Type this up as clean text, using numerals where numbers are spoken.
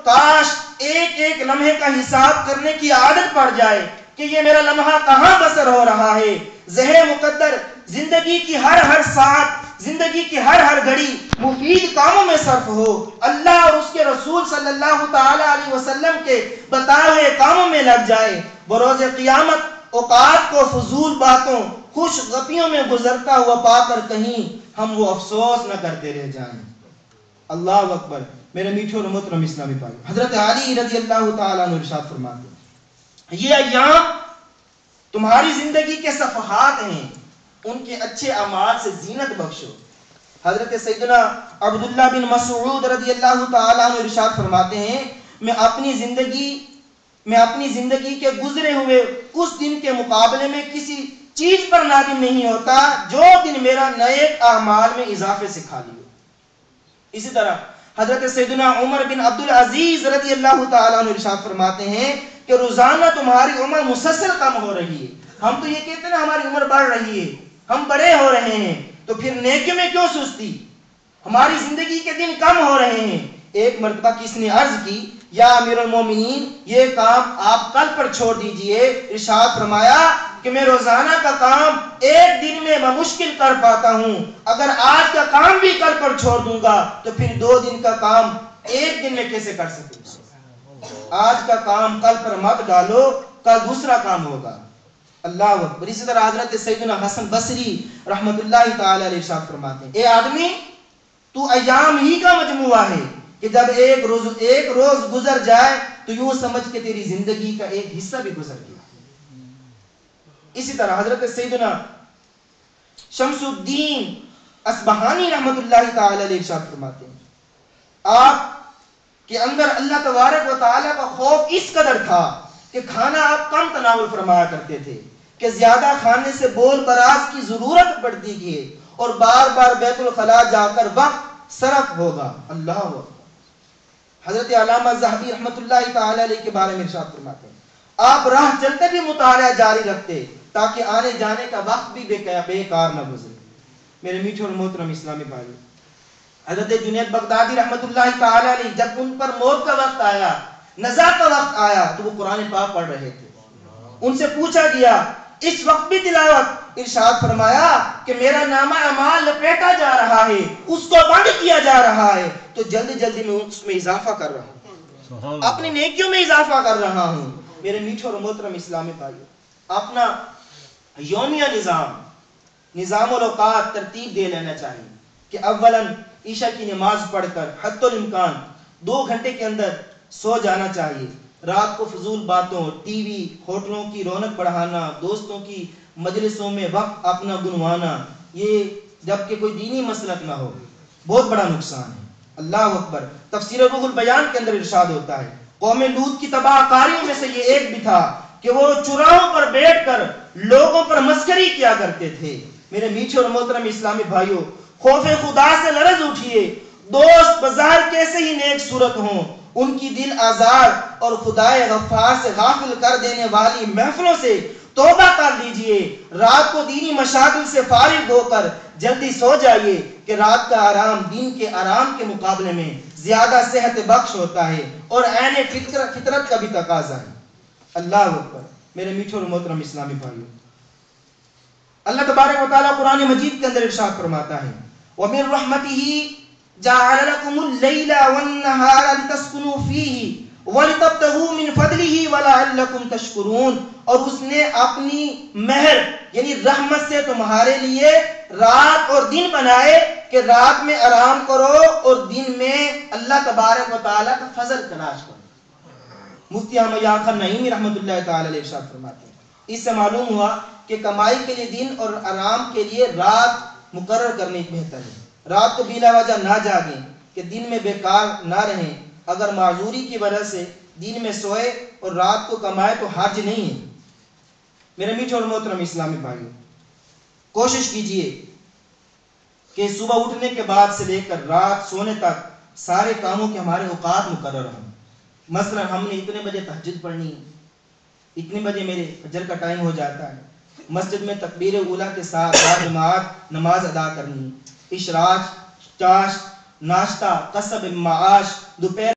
کاش ایک ایک لمحے کا حساب کرنے کی عادت پڑ جائے کہ یہ میرا لمحہ کہاں بسر ہو رہا ہے. ذہن مقدر زندگی کی ہر ساتھ، زندگی کی ہر گھڑی مفید کاموں میں صرف ہو، اللہ اور اس کے رسول صلی اللہ تعالی علیہ وسلم کے بتائے ہوئے کاموں میں لگ جائے. بروز قیامت اوقات کو فضول باتوں، خوش غپیوں میں گزرتا ہوا پا کر کہیں ہم وہ افسوس نہ کرتے رہ جائیں. اللہ اکبر. میرے میٹھے اور محترم اسلامی بھائی، حضرت علی رضی اللہ تعالیٰ عنہ ارشاد فرماتے ہیں یہ ایام تمہاری زندگی کے صفحات ہیں، ان کے اچھے اعمال سے زینت بخشو. حضرت سیدنا عبداللہ بن مسعود رضی اللہ تعالیٰ عنہ ارشاد فرماتے ہیں میں اپنی زندگی کے گزرے ہوئے اس دن کے مقابلے میں کسی چیز پر نادم نہیں ہوتا جو دن میرا نیک اعمال میں اضافے سے خالی ہو. اسی طرح حضرت سیدنا عمر بن عبدالعزیز رضی اللہ تعالیٰ عنہ ارشاد فرماتے ہیں کہ روزانہ تمہاری عمر مسلسل کم ہو رہی ہے. ہم تو یہ کہتے ہیں نا ہماری عمر بڑھ رہی ہے، ہم بڑے ہو رہے ہیں، تو پھر نیکیوں میں کیوں سستی؟ ہماری زندگی کے دن کم ہو رہے ہیں. ایک مرتبہ کس نے عرض کی یا امیر المومنین یہ کام آپ کل پر چھوڑ دیجئے. ارشاد فرمایا کہ میں روزانہ کا کام ایک دن میں بمشکل کر پاتا ہوں، اگر آج کا کام بھی کل پر چھوڑ دوں گا تو پھر 2 دن کا کام ایک دن میں کیسے کر سکوں؟ آج کا کام کل پر مت ڈالو، کل دوسرا کام ہوگا. اللہ اکبر. اسی طرح حضرت سیدنا حسن بصری رحمت اللہ تعالی علیہ ارشاد فرماتے ہیں اے آدمی تو ایام ہی کا مجموعہ ہے کہ جب ایک روز گزر جائے تو یوں سمجھ کے تیری زندگی کا ایک حصہ بھی گزر گیا. اسی طرح حضرت سیدنا شمس الدین اصبہانی رحمت اللہ تعالی علیہ ارشاد فرماتے ہیں آپ کے اندر اللہ تبارک و تعالی کا خوف اس قدر تھا کہ کھانا آپ کم تناول فرمایا کرتے تھے کہ زیادہ کھانے سے بول براز کی ضرورت پڑتی ہے اور بار بار بیت الخلاء جا کر وقت صرف ہوگا. اللہ اکبر. حضرت علامہ ذہبی رحمت اللہ تعالی علیہ کے بارے میں ارشاد فرماتے ہیں آپ راہ چلتے بھی مطالعہ جاری رکھتے تاکہ آنے جانے کا وقت بھی بیکار نہ گزرے. میرے میٹھے اور محترم اسلامی بھائی، حضرت جنید بغدادی رحمت اللہ تعالی علیہ جب ان پر موت کا وقت آیا، نزا کا وقت آیا تو وہ قرآن پاک پڑھ رہے تھے. ان سے پوچھا گیا اس وقت بھی تلاوت؟ ارشاد فرمایا کہ میرا نامہ اعمال لپیٹا جا رہا ہے، اس کو بند کیا جا رہا ہے، تو جلدی میں اس میں اضافہ کر رہا ہوں، اپنی نیکیوں میں اضافہ کر رہا ہوں. میرے میٹھے اور محترم اسلامی بھائیو، اپنا یومیہ نظام الاوقات ترتیب دے لینا چاہیے کہ اولاً عشاء کی نماز پڑھ کر حتی الامکان 2 گھنٹے کے اندر سو جانا چاہیے. رات کو فضول باتوں، ٹی وی، ہوٹلوں کی رونق بڑھانا، دوستوں کی مجلسوں میں وقت اپنا گنوانا، یہ جبکہ کوئی دینی مسلک نہ ہو، بہت بڑا نقصان ہے. اللہ اکبر. تفسیر روح البیان کے اندر ارشاد ہوتا ہے قوم لوط کی تباہ کاریوں میں سے یہ ایک بھی تھا کہ وہ چراہوں پر بیٹھ کر لوگوں پر مسخری کیا کرتے تھے. میرے میٹھے اور محترم اسلامی بھائیوں، خوف خدا سے لرز اٹھیے. دوست بظاہر کیسے ہی نیک صورت ہوں، ان کی دل آزار اور خدائے غفار سے غافل کر دینے والی محفلوں سے توبہ کر لیجئے. رات کو دینی مشاغل سے فارغ ہو کر جلدی سو جائیے کہ رات کا آرام دین کے آرام کے مقابلے میں زیادہ صحت بخش ہوتا ہے اور عین فطرت کا بھی تقاضا ہے. اللہ اکبر. میرے میٹھے اور محترم اسلامی بھائیوں، اللہ تبارک و تعالیٰ قرآن مجید کے اندر ارشاد فرماتا ہے وَمِن رَحْمَتِهِ جَعَلَ لَكُمُ اللَّيْلَ وَالنَّهَارَ لِتَسْكُنُوا فِيهِ وَلِتَبْتَغُوا مِنْ فَضْلِهِ وَلَعَلَّكُمْ تَشْكُرُونَ. اور اس نے اپنی مہر یعنی رحمت سے تمہارے لیے رات اور دن بنائے کہ رات میں آرام کرو اور دن میں اللہ تبارک و تعالیٰ کا فضل تلاش کرو. مفتی احمد یار خان نعیمی رحمت اللہ تعالی علیہ ارشاد فرماتے ہیں اس سے معلوم ہوا کہ کمائی کے لیے دن اور آرام کے لیے رات مقرر کرنے بہتر ہے. رات کو بلا وجہ نہ جاگیں کہ دن میں بیکار نہ رہیں. اگر معذوری کی وجہ سے دن میں سوئے اور رات کو کمائے تو حرج نہیں ہے. میرے میٹھے اور محترم اسلامی بھائیوں، کوشش کیجئے کہ صبح اٹھنے کے بعد سے لے کر رات سونے تک سارے کاموں کے ہمارے اوقات مقرر ہوں. مثلا ہم نے اتنے بجے تہجد پڑھنی ہے، اتنے بجے میرے فجر کا ٹائم ہو جاتا ہے، مسجد میں تکبیر اولیٰ کے ساتھ جماعت نماز ادا کرنی، اشراق، چاشت، ناشتہ، قصب معاش، دوپہر